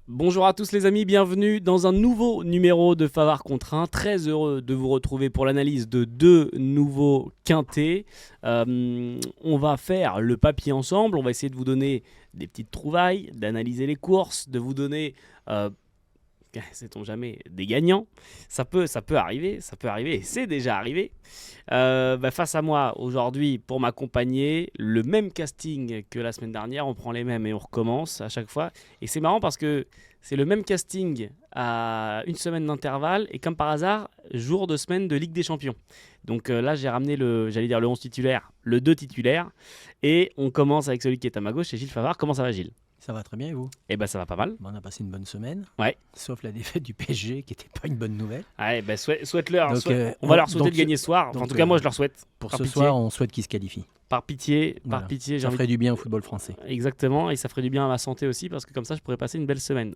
Bonjour à tous les amis, bienvenue dans un nouveau numéro de Favard contre 1. Très heureux de vous retrouver pour l'analyse de deux nouveaux quintés. On va faire le papier ensemble, on va essayer de vous donner des petites trouvailles, d'analyser les courses, de vous donner, sait-on jamais, des gagnants. Ça peut arriver, et c'est déjà arrivé. Face à moi aujourd'hui pour m'accompagner, le même casting que la semaine dernière, on prend les mêmes et on recommence à chaque fois. Et c'est marrant parce que c'est le même casting à une semaine d'intervalle et comme par hasard, jour de semaine de Ligue des Champions. Donc là j'ai ramené le 11 titulaire, le 2 titulaire et on commence avec celui qui est à ma gauche, c'est Gilles Favard. Comment ça va Gilles ? Ça va très bien et vous ? Eh ben ça va pas mal. On a passé une bonne semaine, Ouais. Sauf la défaite du PSG qui n'était pas une bonne nouvelle. Ouais, souhaite-leur. Donc, on va leur souhaiter donc, de gagner ce soir. Enfin, en donc, tout cas, moi je leur souhaite. Pour Par ce pitié. soir, on souhaite qu'ils se qualifient. Par pitié, Voilà. j'ai Ça envie ferait du bien au football français. Exactement, et ça ferait du bien à ma santé aussi parce que comme ça je pourrais passer une belle semaine.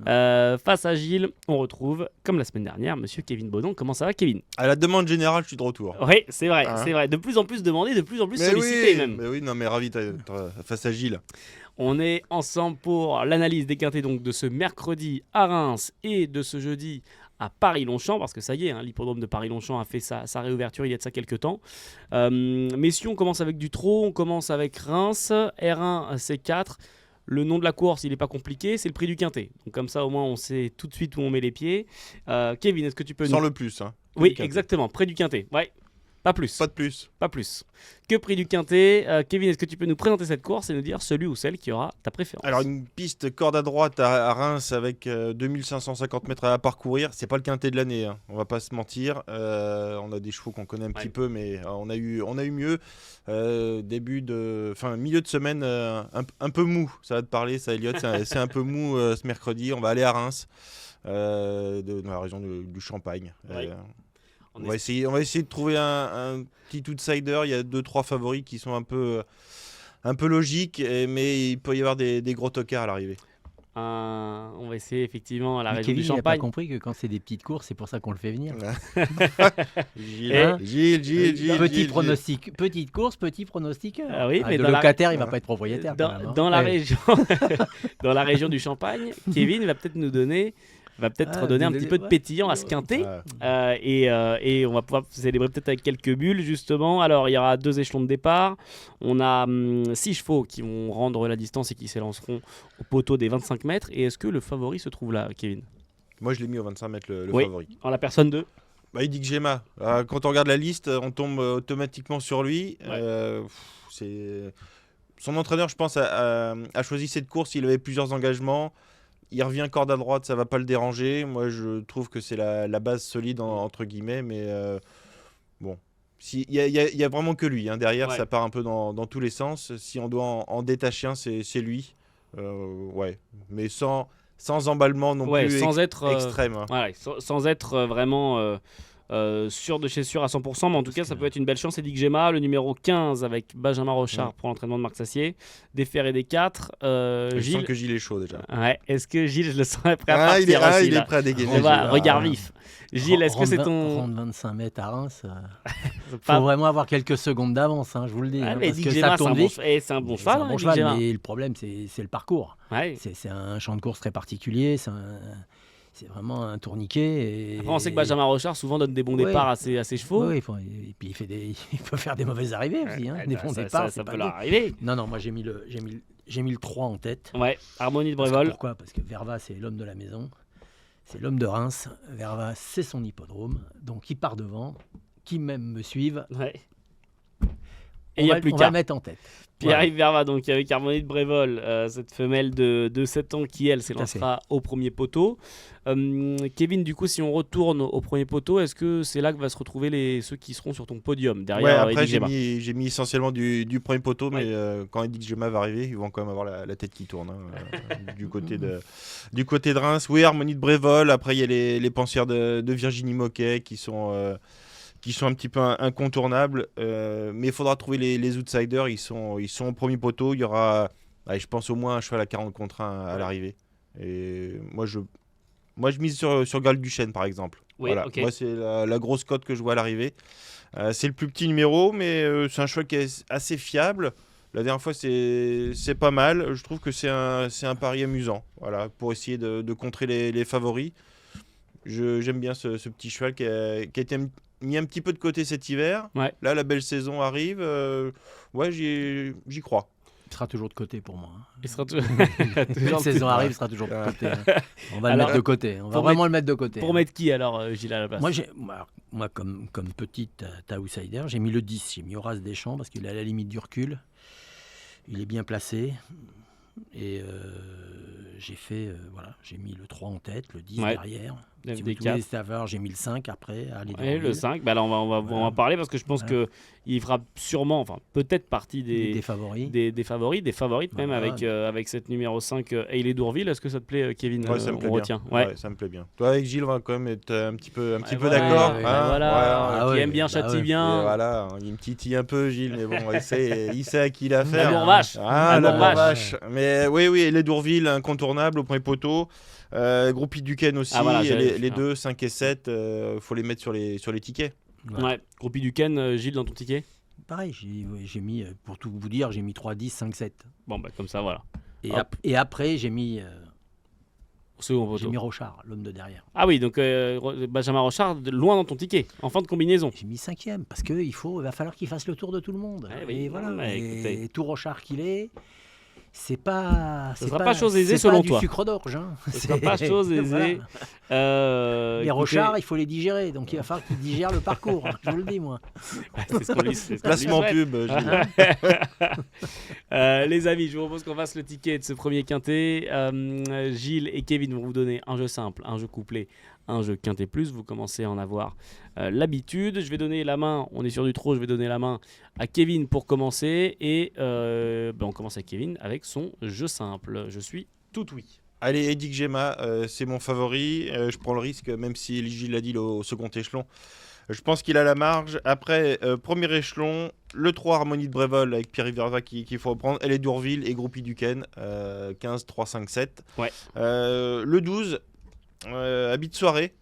Face à Gilles, on retrouve, comme la semaine dernière, monsieur Kevin Baudon. Comment ça va Kevin ? À la demande générale, je suis de retour. Oui, c'est vrai, Hein c'est vrai. De plus en plus demandé, de plus en plus Mais sollicité oui, même. mais oui, non, mais ravi d'être face à Gilles. On est ensemble pour l'analyse des quintés donc, de ce mercredi à Reims et de ce jeudi à Paris-Longchamp, parce que ça y est, l'hippodrome de Paris-Longchamp a fait sa réouverture il y a de ça quelques temps. Messieurs, on commence avec du trot, on commence avec Reims, R1, C4. Le nom de la course, il n'est pas compliqué, c'est le prix du quintet. Donc comme ça, au moins, on sait tout de suite où on met les pieds. Kevin, est-ce que tu peux Sans le plus. Hein. Oui, exactement, prix du quintet. Ouais. Pas plus. Pas de plus. Pas plus. Que prix du quintet. Kevin, est-ce que tu peux nous présenter cette course et nous dire celui ou celle qui aura ta préférence ? Alors, une piste corde à droite à Reims avec 2550 mètres à parcourir. C'est pas le quintet de l'année, hein. On va pas se mentir. On a des chevaux qu'on connaît un petit peu, mais on a eu mieux. Milieu de semaine un peu mou. Ça va te parler, ça, Elliot. C'est un peu mou ce mercredi. On va aller à Reims, dans la région du Champagne. Ouais. On va essayer de trouver un petit outsider. Il y a 2-3 favoris qui sont un peu logiques, mais il peut y avoir des gros tocards à l'arrivée. On va essayer effectivement la Mais région Kevin, du il n'a pas Champagne. compris que quand c'est des petites courses, c'est pour ça qu'on le fait venir. Gilles. Petit pronostic. Petite course, petit pronostic. Ah oui, mais le dans locataire, il ne va pas être propriétaire. quand même, hein. Dans la région, dans la région du Champagne, Kevin va peut-être nous donner, redonner un petit peu de pétillant à ce quintet. Et on va pouvoir célébrer peut-être avec quelques bulles justement. Alors il y aura 2 échelons de départ. On a 6 chevaux qui vont rendre la distance et qui s'élanceront au poteau des 25 mètres. Et est-ce que le favori se trouve là, Kevin ? Moi, je l'ai mis au 25 mètres, le Oui. favori. En la personne de Il dit que Gemma. Quand on regarde la liste, on tombe automatiquement sur lui. Son entraîneur, je pense, a choisi cette course. Il avait plusieurs engagements. Il revient corde à droite, ça va pas le déranger. Moi, je trouve que c'est la base solide, entre guillemets. Mais bon, il y a vraiment que lui. Derrière, Ouais. ça part un peu dans tous les sens. Si on doit en détacher un, c'est lui. Mais sans emballement non plus sans être extrême. sans être vraiment sûr de chez sûr à 100%, mais en tout cas ça peut être une belle chance. Eddie Gemma, le numéro 15 avec Benjamin Rochard pour l'entraînement de Marc Sassier, des fers et des 4. Je Gilles, sens que Gilles est chaud déjà. ouais, est-ce que Gilles, je le sens prêt à partir aussi, il là. est prêt à dégainer. On va, Gilles. regard vif. Gilles, est-ce que c'est ton... Rendre 25 mètres à Reims, il Pas- faut vraiment avoir quelques secondes d'avance, je vous le dis. Ah, mais Parce Eddie que Gemma, ça tourne vite. c'est un bon C'est cheval, un bon Eddie cheval, Gemma. mais le problème, c'est le parcours. Ouais. C'est un champ de course très particulier. C'est vraiment un tourniquet. Après, on sait que Benjamin Rochard souvent donne des bons départs à ses chevaux. Oui, et puis il peut faire des mauvaises arrivées aussi. Des bons départs, ça c'est peut pas leur bien. arriver. Non, moi j'ai mis le 3 en tête. Ouais, Harmonie de Parce que Brévol. pourquoi ? Parce que Verva, c'est l'homme de la maison. C'est l'homme de Reims. Verva, c'est son hippodrome. Donc il part devant. Qui même me suivent. Ouais. Et il n'y a plus on va qu'à. le mettre en tête. Pierre-Yves Verva, donc avec Harmonie de Brévol, cette femelle de 7 ans qui, elle, Tout à s'élancera au premier poteau. Kevin, du coup, si on retourne au premier poteau, est-ce que c'est là que va se retrouver ceux qui seront sur ton podium derrière Après, Eddie Gemma ? j'ai mis essentiellement du premier poteau, mais quand Eddie Gemma va arriver, ils vont quand même avoir la tête qui tourne du côté de Reims. Oui, Harmonie de Brévol. Après, il y a les pensières de Virginie Moquet qui sont un petit peu incontournables. Mais il faudra trouver les outsiders. Ils sont au premier poteau. Il y aura, je pense, au moins un cheval à 40 contre 1 à l'arrivée. Et moi, je mise sur Gal Duchesne, par exemple. Oui, voilà. ok. Moi, c'est la grosse cote que je vois à l'arrivée. C'est le plus petit numéro, mais c'est un cheval qui est assez fiable. La dernière fois, c'est pas mal. Je trouve que c'est un pari amusant. Voilà, pour essayer de contrer les favoris. J'aime bien ce petit cheval qui a été mis un petit peu de côté cet hiver. Ouais. Là, la belle saison arrive. Ouais, j'y crois. Il sera toujours de côté pour moi. Il sera La saison arrive, il sera toujours de côté. On va le mettre de côté. On va vraiment le mettre de côté. Pour mettre qui alors, Gilles, à la place? Moi, comme petite outsider, j'ai mis le 10. J'ai mis Horace Deschamps parce qu'il est à la limite du recul. Il est bien placé. Et j'ai mis le 3 en tête, le 10 derrière. Si vous voulez savoir, j'ai mis le 5 après. Le 5, bah là, on va en parler parce que je pense qu'il fera sûrement, peut-être partie des favoris. Des favorites même avec cette numéro 5, Hailey Dourville. Est-ce que ça te plaît, Kevin? Ouais, ça me plaît bien. Retient. Ouais, ça me plaît bien. Toi, avec Gilles, on va quand même être un petit peu d'accord. Qui aime bien, châtie bien. Et voilà, il me titille un peu, Gilles, mais bon, il sait à qui il a affaire. L'amour vache. L'amour vache. Mais oui, Hailey Dourville, incontournable au premier poteau. Groupie Duquesne aussi, les deux, 5 et 7, faut les mettre sur les tickets. Ouais. Groupie Duquesne, Gilles, dans ton ticket? Pareil, j'ai mis, pour tout vous dire, j'ai mis 3, 10, 5, 7. Bon, comme ça, voilà. Et après, j'ai mis Rochard, l'homme de derrière. Ah oui, donc Benjamin Rochard, loin dans ton ticket, en fin de combinaison. J'ai mis 5e, parce qu'il va falloir qu'il fasse le tour de tout le monde. Et voilà, et tout Rochard qu'il est... Ce sera pas chose aisée selon toi. C'est du sucre d'orge. Ce sera pas chose aisée. Les Rochards, il faut les digérer. Donc il va falloir qu'ils digèrent le parcours. Je vous le dis, moi. C'est ce qu'on lui Placement pub. Les amis, je vous propose qu'on fasse le ticket de ce premier quintet. Gilles et Kevin vont vous donner un jeu simple, un jeu couplet, un jeu quintet plus. Vous commencez à en avoir l'habitude. Je vais donner la main, on est sur du trop, je vais donner la main à Kevin pour commencer. Et on commence avec Kevin avec son jeu simple. Je suis tout oui. Allez, Edic Gemma, c'est mon favori. Je prends le risque, même si Gilles l'a dit au second échelon. Je pense qu'il a la marge. Après, premier échelon, le 3 Harmonie de Brévol avec Pierre Riverva qu'il faut reprendre. Elle est Dourville et Groupie Duquesne, 15, 3, 5, 7. Ouais. Le 12, habit de soirée.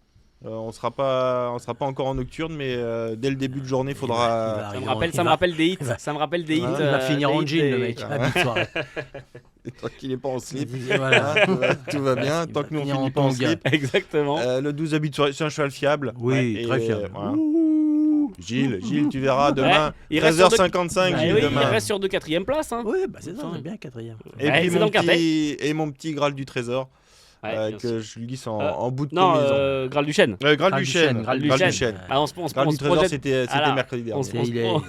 On sera pas encore en nocturne, mais dès le début de journée, il faudra. Ça me rappelle des hits. Ça me rappelle des hits. Il va finir en jean, le mec. Habit de soirée. Tant qu'il n'est pas en slip, voilà. Tout va bien. Tant que nous on finit pas en slip. Exactement. Le 12 habit de soirée, c'est un cheval fiable. Oui, très fiable. Voilà. Gilles, tu verras demain, 13h55. Il reste sur 2 4e places. Hein. Oui, c'est ça, on est bien 4e. Et mon petit Graal du Trésor. Que je glisse en bout de non, combinaison. Graal du Chêne. Graal du Chêne. Graal du Chêne. Graal du Trésor, c'était mercredi dernier.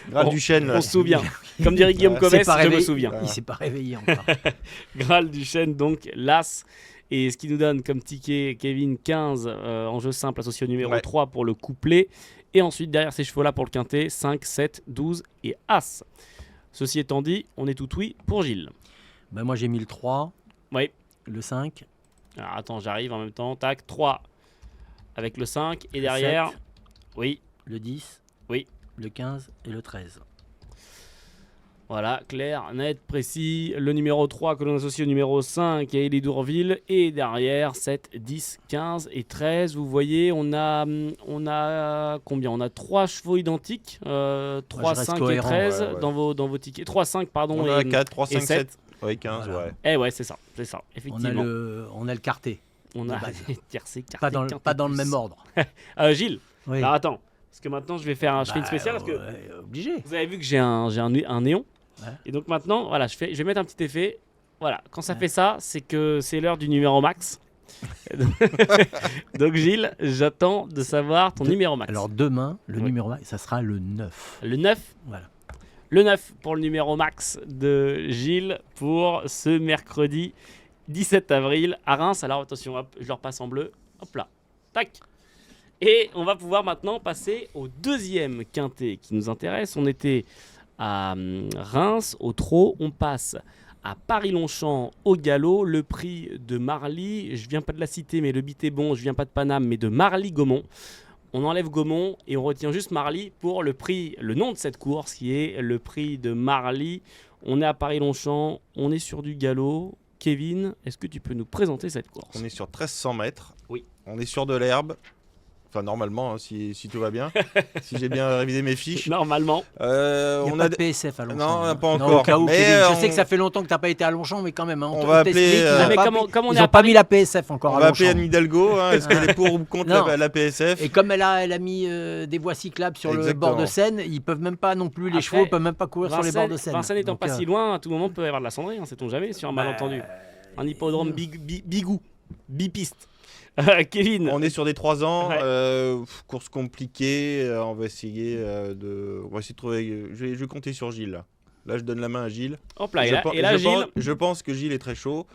Graal du Chêne. On se souvient. Comme dirait Guillaume Comès, je me souviens. Il s'est pas réveillé encore. Graal du Chêne, donc l'As. Et ce qui nous donne comme ticket, Kevin, 15 en jeu simple associé au numéro 3 pour le couplet. Et ensuite, derrière ces chevaux-là pour le quintet, 5, 7, 12 et As. Ceci étant dit, on est tout oui pour Gilles. Moi, j'ai mis le 3. Oui. Le 5. Alors, attends, j'arrive en même temps. Tac, 3 avec le 5. Et derrière, 7, oui. Le 10. Oui. Le 15 et le 13. Voilà, clair, net, précis. Le numéro 3 que l'on associe au numéro 5 et Hailey Dourville. Et derrière, 7, 10, 15 et 13. Vous voyez, on a combien? On a 3 chevaux identiques. 3, 5 et 13 dans vos tickets. 3, 5, pardon. On a 4, 3, 5, 7. Oui, 15, voilà. C'est ça, effectivement. On a le quartet. On a les tiercés, pas dans le même ordre. Gilles, alors attends, parce que maintenant je fais une spéciale parce que obligé. Vous avez vu que j'ai un néon. Ouais. Et donc maintenant, voilà, je vais mettre un petit effet. Voilà, quand ça fait ça, c'est que c'est l'heure du numéro max. Donc Gilles, j'attends de savoir ton numéro max. Alors demain, le numéro max, ça sera le 9. Le 9 ? Voilà. Le 9 pour le numéro max de Gilles pour ce mercredi 17 avril à Reims. Alors attention, hop, je leur passe en bleu. Hop là, tac. Et on va pouvoir maintenant passer au deuxième quintet qui nous intéresse. On était à Reims, au trot. On passe à Paris-Longchamp, au galop. Le prix de Marly, je viens pas de la cité, mais le bit est bon. Je viens pas de Paname, mais de Marly-Gaumont. On enlève Gaumont et on retient juste Marly pour le prix, le nom de cette course qui est le prix de Marly. On est à Paris-Longchamp, on est sur du galop. Kevin, est-ce que tu peux nous présenter cette course? On est sur 1300 mètres. Oui. On est sur de l'herbe. Enfin, normalement, hein, si tout va bien. Si j'ai bien révisé mes fiches. Normalement. Il n'y a pas de PSF à Longchamp. Non, on n'a pas Non, encore. au cas où, Mais, Kevin, je on- sais que ça fait longtemps que tu n'as pas été à Longchamp, mais quand même. Hein, On va appeler, mais comme on est ils à n'ont pas Paris- mis la PSF encore On à va appeler Longchamp. Anne Hidalgo. Hein, est-ce qu'elle est pour ou contre Non. la PSF? Et comme elle a mis des voies cyclables sur le Exactement. bord de Seine, ils peuvent même pas non plus, les Après, chevaux peuvent même pas courir sur les bords de Seine. Vincennes étant Donc, pas si loin, à tout moment peut y avoir de la cendrée, hein, sait-on jamais, sur un malentendu. Un hippodrome bigou, bipiste. Kevin, On est sur des 3 ans, Ouais. course compliquée. On va essayer de trouver. Je vais compter sur Gilles. Là, je donne la main à Gilles. hop là, Je et pen- là, je Gilles, pense- je pense que Gilles est très chaud.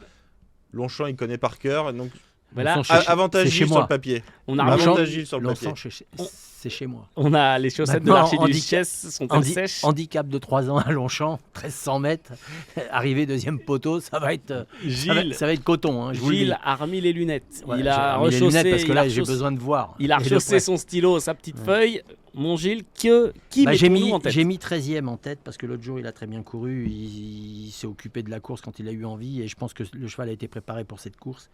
Longchamp, il connaît par cœur. Donc, voilà, Longchamp, avantage c'est Gilles chez sur moi. le papier. on a, Longchamp, rejoint- Gilles sur le papier. Longchamp, c'est chez moi. on a les chaussettes de Maintenant, l'archiduchesse sont-elles sèches Handicap de 3 ans à Longchamp, 1300 mètres, arrivé deuxième poteau, ça va être Gilles, ça va être coton. Hein, je vous le dis. Gilles a remis les lunettes. Voilà, Il j'ai a remis les rechaussé, lunettes parce que il a là j'ai rechaussé- besoin de voir. il a Et de rechaussé près. son stylo, sa petite Ouais. feuille. Mon Gilles, qui J'ai mettons-nous mis, en tête j'ai mis 13e en tête parce que l'autre jour il a très bien couru, il s'est occupé de la course quand il a eu envie et je pense que le cheval a été préparé pour cette course.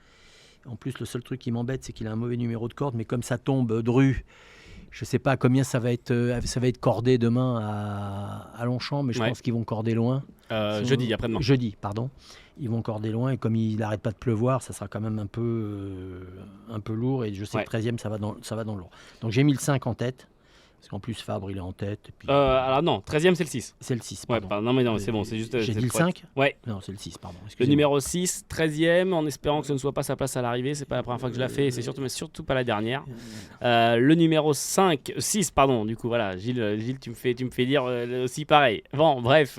En plus le seul truc qui m'embête c'est qu'il a un mauvais numéro de corde, mais comme ça tombe Dru, je sais pas à combien ça va être cordé demain à Longchamp, mais je Ouais. pense qu'ils vont corder loin. Jeudi, après-demain. Jeudi, pardon. Ils vont corder loin et comme il n'arrête pas de pleuvoir, ça sera quand même un peu lourd et je sais Ouais. que 13e ça va dans le lourd. Donc j'ai mis le 5 en tête. Parce qu'en plus, Fabre, il est en tête. Et puis, Alors non, 13e c'est le 6. c'est le 6, Ouais, pardon. non, mais c'est bon, c'est juste. J'ai c'est dit le correct. 5 Ouais. Non, c'est le 6, pardon. Le excusez-moi. numéro 6, 13e, en espérant que ce ne soit pas sa place à l'arrivée. C'est pas la première fois que je la fais et c'est surtout pas la dernière. Le numéro 6, pardon. Du coup, voilà, Gilles tu me fais dire aussi pareil. Bon, bref.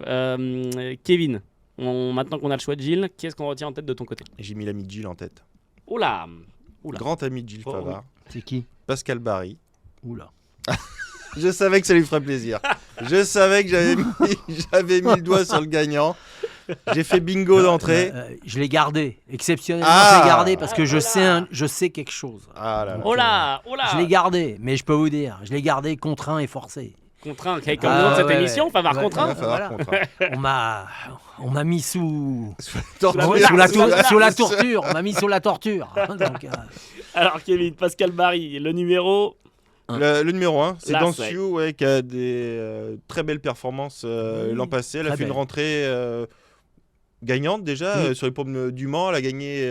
Kevin, maintenant qu'on a le choix de Gilles, qu'est-ce qu'on retient en tête de ton côté? J'ai mis l'ami de Gilles en tête. Oula, Oula. Grand ami de Gilles Oh, Favard. C'est qui Pascal Barry. Oula. Je savais que ça lui ferait plaisir. Je savais que j'avais mis le doigt sur le gagnant. J'ai fait bingo d'entrée. Je l'ai gardé. Exceptionnellement, Ah. je l'ai gardé parce que je Voilà. sais quelque chose. Ah là là. Oh là, oh là. Je l'ai gardé, mais je peux vous dire, je l'ai gardé contraint et forcé. Contraint, comme le Ah, nom de cette ouais, émission, ouais. Favard Ouais, contraint. Ouais, Favard Voilà. contre. On m'a mis sous Torture. la torture. On m'a mis sous la torture. Donc, Alors Kevin, Pascal Barry, le numéro. Le numéro 1, c'est Là, Danciu, ouais, qui a des très belles performances l'an passé. Elle a très fait une belle. rentrée gagnante déjà Mm. sur les pommes du Mans. Elle a gagné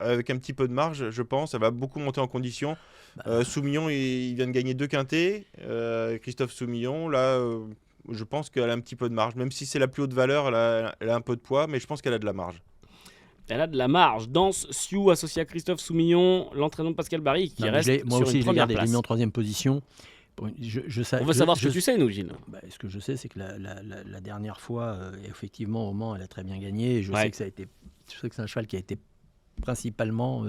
avec un petit peu de marge, je pense. Elle va beaucoup monter en condition. Soumillon, il vient de gagner 2 quintés. Christophe Soumillon, là, je pense qu'elle a un petit peu de marge. Même si c'est la plus haute valeur, elle a un peu de poids, mais je pense qu'elle a de la marge. Elle a de la marge. Danse Sioux associé à Christophe Soumillon, l'entraînement de Pascal Barry qui non, mais reste moi sur aussi, une je l'ai première gardé. Je l'ai place. mis en 3e position. Bon, On veut savoir ce que tu sais, nous, Gilles. Ce que je sais, c'est que la dernière fois, effectivement, au Mans, elle a très bien gagné. Et je Ouais. sais que c'est un cheval qui a été principalement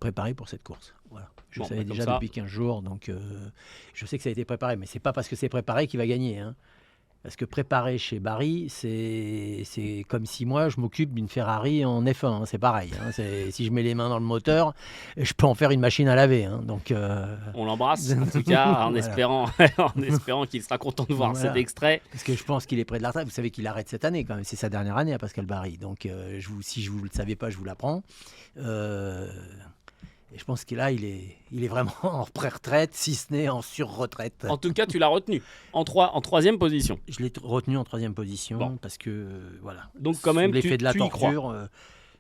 préparé pour cette course. Voilà. Je Bon, savais comme déjà ça. depuis 15 jours, donc je sais que ça a été préparé. Mais c'est pas parce que c'est préparé qu'il va gagner. Hein. Parce que préparer chez Barry, c'est comme si moi, je m'occupe d'une Ferrari en F1. Hein, c'est pareil. Hein. Si je mets les mains dans le moteur, je peux en faire une machine à laver. Hein. Donc, On l'embrasse, en tout cas, en Voilà. espérant qu'il sera content de voir Voilà. cet extrait. parce que je pense qu'il est près de la retraite. Vous savez qu'il arrête cette année quand même. C'est sa dernière année à Pascal Barry. Donc, si je vous le savez pas, je vous l'apprends. Et je pense qu'il il est vraiment en pré-retraite, si ce n'est en sur-retraite. En tout cas, tu l'as retenu en 3e position. Je l'ai retenu en 3e position Bon. parce que voilà. Donc, quand même, Sous l'effet de la tu y crois. torture,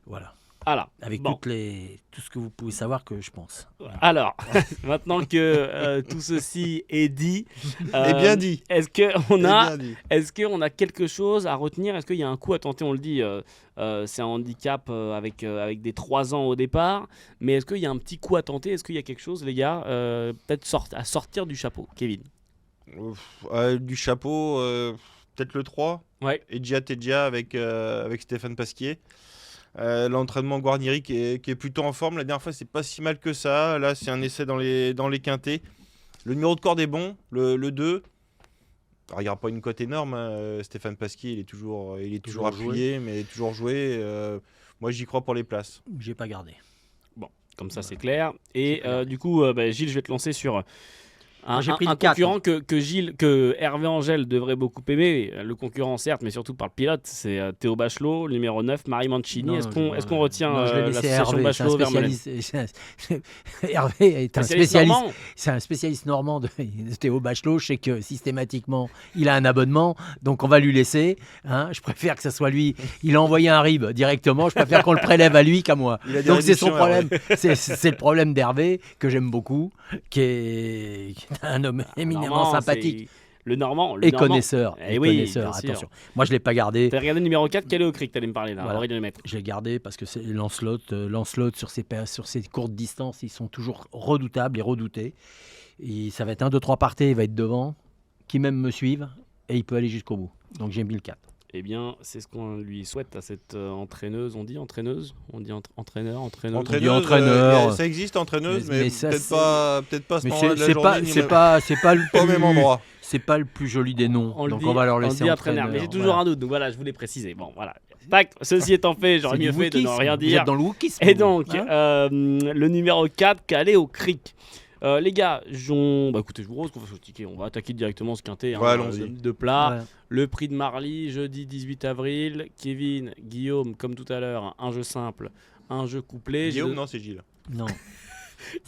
voilà. Voilà. Avec Bon. tout ce que vous pouvez savoir que je pense. Voilà. Alors, maintenant que tout ceci est dit, Et bien dit. est-ce qu'on Et a, bien dit. quelque chose à retenir? Est-ce qu'il y a un coup à tenter? On le dit, c'est un handicap avec des 3 ans au départ, mais est-ce qu'il y a un petit coup à tenter? Est-ce qu'il y a quelque chose, les gars, peut-être à sortir du chapeau, Kevin? Du chapeau, peut-être le 3. Ouais. Edja Tedja avec Stéphane Pasquier. L'entraînement Guarnieri qui est plutôt en forme. La dernière fois, c'est pas si mal que ça. Là, c'est un essai dans les quintés. Le numéro de corde est bon, le 2. Alors, il n'y aura pas une cote énorme. Hein. Stéphane Pasquier, il est toujours appuyé, mais toujours joué. Moi, j'y crois pour les places. J'ai pas gardé. Comme ça, c'est clair. Et du coup, Gilles, je vais te lancer sur Moi, j'ai pris un le 4. concurrent que Hervé Angèle devrait beaucoup aimer, le concurrent certes, mais surtout par le pilote, c'est Théo Bachelot, le numéro 9, Marie Mancini. Est-ce qu'on retient non, je l'ai laissé l'association Hervé, Bachelot-Vermeulen? Hervé est un spécialiste. normand. C'est un spécialiste normand de Théo Bachelot. Je sais que systématiquement, il a un abonnement, donc on va lui laisser. Hein. Je préfère que ce soit lui. Il a envoyé un RIB directement. Je préfère qu'on le prélève à lui qu'à moi. Donc c'est son problème. C'est le problème d'Hervé, que j'aime beaucoup, qui est un homme éminemment Normand, sympathique. Le Normand. Et connaisseur. Eh Et oui, connaisseur, bien sûr. attention. Moi, je ne l'ai pas gardé. T'as regardé le numéro 4, quel est au cric, t'allais me parler là, Voilà. Aurélien Lemaître. Je l'ai gardé parce que c'est Lancelot sur ses courtes distances, ils sont toujours redoutables et redoutés. Et ça va être 1, 2, 3 parties, il va être devant, qui même me suivent, et il peut aller jusqu'au bout. Donc j'ai mis le 4. Eh bien, c'est ce qu'on lui souhaite à cette entraîneuse. On dit entraîneuse? On dit entraîneur? Entraîneur. Ça existe, entraîneuse, Mais mais ça, peut-être pas à ce Mais moment-là de la c'est journée. pas le Pas au même endroit. C'est pas le plus joli des noms. Donc on va leur laisser entraîneur. Mais j'ai toujours voilà. un doute, donc voilà, je voulais préciser. Bon, voilà. Tac, ceci étant fait, j'aurais C'est mieux du fait de ne wokisme. rien Vous dire. êtes dans le wokisme. Et donc, hein le numéro 4, calé au cric. Les gars, écoutez, je vous propose qu'on fasse le ticket. On va attaquer directement ce quintet Ouais, allons-y. de plat. Ouais. Le prix de Marly, jeudi 18 avril. Kevin, Guillaume, comme tout à l'heure, un jeu simple, un jeu couplé. Guillaume, non, c'est Gilles. Non.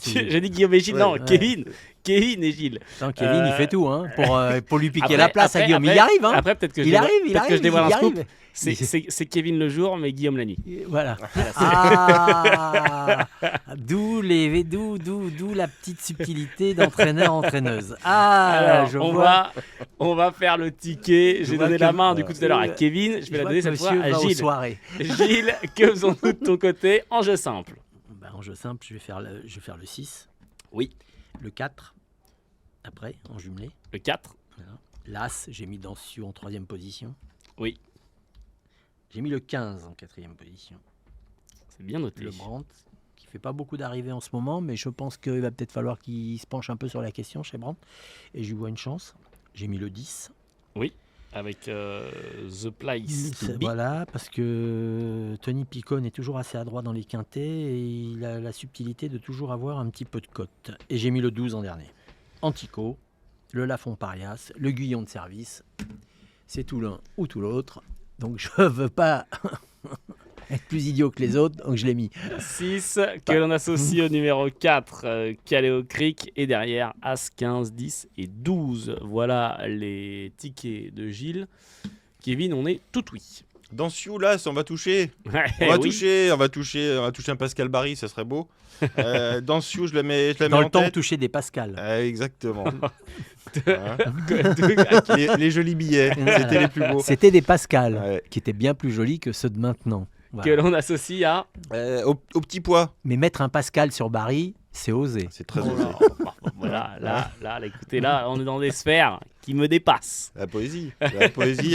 J'ai dit Guillaume et Gilles, non, Ouais. Kevin et Gilles. Attends, Kevin, il fait tout pour lui piquer Après- la place à après- Guillaume. après- il y arrive, hein. Après, peut-être que il arrive, peut-être que je dévoile il un scoop. arrive. C'est Kevin le jour, mais Guillaume la nuit. Voilà. Ah, d'où la petite subtilité d'entraîneur-entraîneuse. Alors, Je on vois. va faire le ticket. J'ai vois donné que- la main du coup tout à l'heure à Kevin. Je vais la donner cette fois monsieur à va aux Gilles. soirées. Gilles, que faisons-nous de ton côté en jeu simple? En jeu simple, je vais faire le 6. Oui. Le 4. Après, en jumelé. Le 4. Voilà. L'As, j'ai mis Dansio en 3e position. Oui. J'ai mis le 15 en 4e position. C'est bien noté. Le Brandt, qui fait pas beaucoup d'arrivées en ce moment, mais je pense qu'il va peut-être falloir qu'il se penche un peu sur la question chez Brandt. Et je lui vois une chance. J'ai mis le 10. Avec The Place to Be. Voilà, parce que Tony Picone est toujours assez adroit dans les quintets et il a la subtilité de toujours avoir un petit peu de cote. Et j'ai mis le 12 en dernier. Antico, le Lafont Parias, le Guyon de service. C'est tout l'un ou tout l'autre. Donc je veux pas être plus idiot que les autres, donc je l'ai mis. 6 que l'on associe au numéro 4, calé au cric. Et derrière, As, 15, 10 et 12. Voilà les tickets de Gilles. Kevin, on est tout oui. Dans Sioux-Las, on va toucher. Eh On va toucher un Pascal Barry, ça serait beau. Dans Sioux, je la mets Dans en le temps, tête. toucher des Pascal. Exactement. Hein les jolis billets, c'était les plus beaux. C'était des Pascal, Ouais. qui étaient bien plus jolis que ceux de maintenant. Que Voilà. l'on associe à. Au petit pois. Mais mettre un Pascal sur Barry, c'est osé. C'est très Oh osé. là, voilà, là, écoutez, là, on est dans des sphères qui me dépassent. La poésie,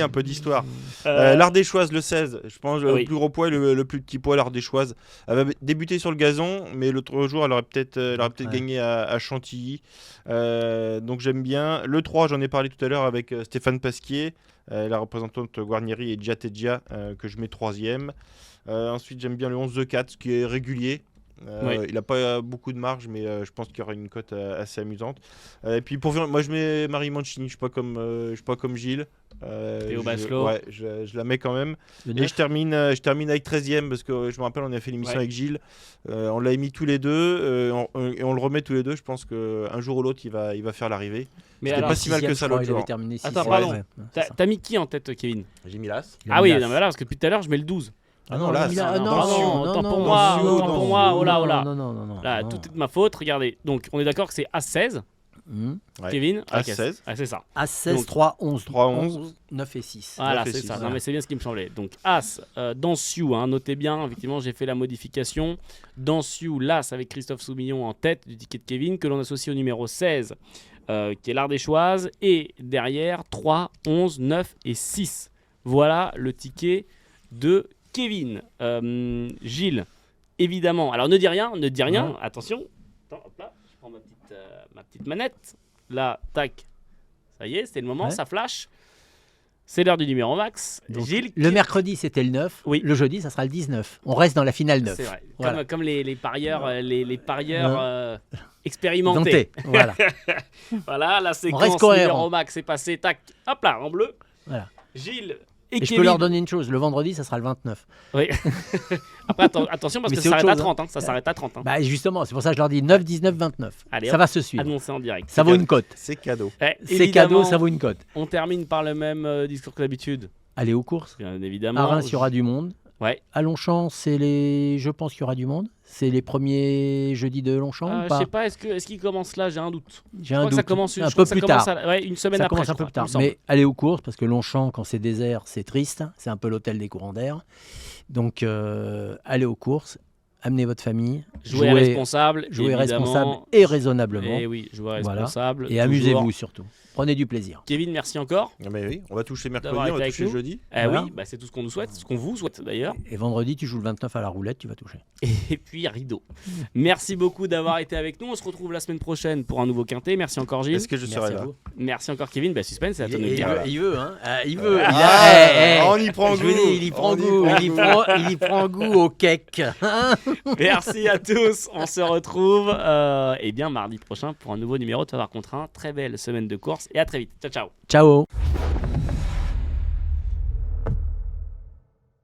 un peu d'histoire. L'Ardéchoise, le 16, je pense Oui. le plus gros poids et le plus petit poids, l'Ardéchoise. Elle va débuter sur le gazon, mais l'autre jour, elle aurait peut-être Ouais. gagné à Chantilly. Donc j'aime bien. Le 3, j'en ai parlé tout à l'heure avec Stéphane Pasquier, la représentante Guarnieri et Giateggia, que je mets 3e. Ensuite, j'aime bien le 11 de 4, qui est régulier. Oui. Il n'a pas beaucoup de marge, mais je pense qu'il y aura une cote assez amusante. Et puis pour finir, moi je mets Marie Mancini, je suis pas comme Gilles. Théo Bachelot. Ouais, je la mets quand même. Le Et 9, je termine avec 13e parce que je me rappelle, on a fait l'émission Ouais. avec Gilles. On l'a émis tous les deux et on le remet tous les deux. Je pense qu'un jour ou l'autre, il va faire l'arrivée. Mais C'était alors, pas si mal que ça l'autre il avait jour. terminé Attends, sixième. pardon. Ouais, c'est ça. t'as mis qui en tête, Kevin? J'ai mis l'As. Il a Ah mis oui, l'As. non, mais là, parce que depuis tout à l'heure, je mets le 12. Ah non, l'As. il a- Non, non, pardon, non, autant non, pour non, moi, non, autant non, pour moi, non, oh là, oh là. Non, non, non, non. Là, non. tout est de ma faute, regardez. Donc, on est d'accord que c'est As-16, Hum. Ouais. Kevin. As Ok, 16. ah, c'est ça. As 16, Donc, 3, 11. 3, 11. 9 et 6. Voilà, 9 et c'est 6, ça. Non, voilà. mais c'est bien ce qui me semblait. Donc, As, dans Sioux, hein, notez bien, effectivement, j'ai fait la modification. Dans Sioux, l'As avec Christophe Soumillon en tête du ticket de Kevin, que l'on associe au numéro 16, qui est l'Ardéchoise. Et derrière, 3, 11, 9 et 6. Voilà le ticket de Kevin. Gilles, évidemment. Alors, ne dis rien, Ouais. attention. Attends, hop là, je prends ma petite manette. Là, tac. Ça y est, c'était le moment, Ouais. ça flash. C'est l'heure du numéro max. Donc, Gilles, le mercredi, c'était le 9. Oui. Le jeudi, ça sera le 19. On reste dans la finale 9. c'est vrai. Voilà. Comme les parieurs, les parieurs expérimentés. Denté. Voilà. Voilà, la reste séquence cohérent. numéro max est passée. Tac, hop là, en bleu. Voilà. Gilles Et et je Kevin. peux leur donner une chose. Le vendredi, ça sera le 29. Oui. Après, attention parce Mais que c'est ça autre s'arrête à chose, 30. Ça s'arrête à 30. Bah justement, c'est pour ça que je leur dis 9, 19, 29. Allez, Ça hop. va se suivre. Annoncé en direct. Ça vaut une cote. C'est cadeau. Eh, C'est évidemment, cadeau, ça vaut une cote. On termine par le même discours que d'habitude. Allez aux courses. Bien évidemment. À Reims, il y aura du monde. Ouais. À Longchamp, je pense qu'il y aura du monde. C'est les premiers jeudis de Longchamp ou Je pas sais pas, est-ce qu'il commence là? J'ai un doute. J'ai Je un crois que ça doute. commence Un je crois peu que ça plus commence tard. une semaine Ça après. commence je un peu crois, plus tard. il me semble. Mais allez aux courses parce que Longchamp, quand c'est désert, c'est triste. C'est un peu l'hôtel des courants d'air. Donc, allez aux courses. Amenez votre famille. Jouez responsable. Jouez évidemment. responsable et raisonnablement. Et oui, jouez Voilà. responsable. Et toujours. amusez-vous surtout. Prenez du plaisir. Kevin, merci encore. Ah, mais oui, on va toucher mercredi, D'avoir on été va avec toucher nous. jeudi. Voilà. Oui, c'est tout ce qu'on nous souhaite, ce qu'on vous souhaite d'ailleurs. Et vendredi, tu joues le 29 à la roulette, tu vas toucher. Et puis rideau. Merci beaucoup d'avoir été avec nous. On se retrouve la semaine prochaine pour un nouveau quintet. Merci encore Gilles. Est-ce que je serai là? Merci encore Kevin. Suspense, c'est à toi de nous le dire. Il veut, hein. Il veut. On y prend Je vous goût. dis, il y prend goût. Il y prend goût au cake. Merci à tous. On se retrouve bien mardi prochain pour un nouveau numéro de Favard contre 1. Très belle semaine de course et à très vite. Ciao ciao. Ciao.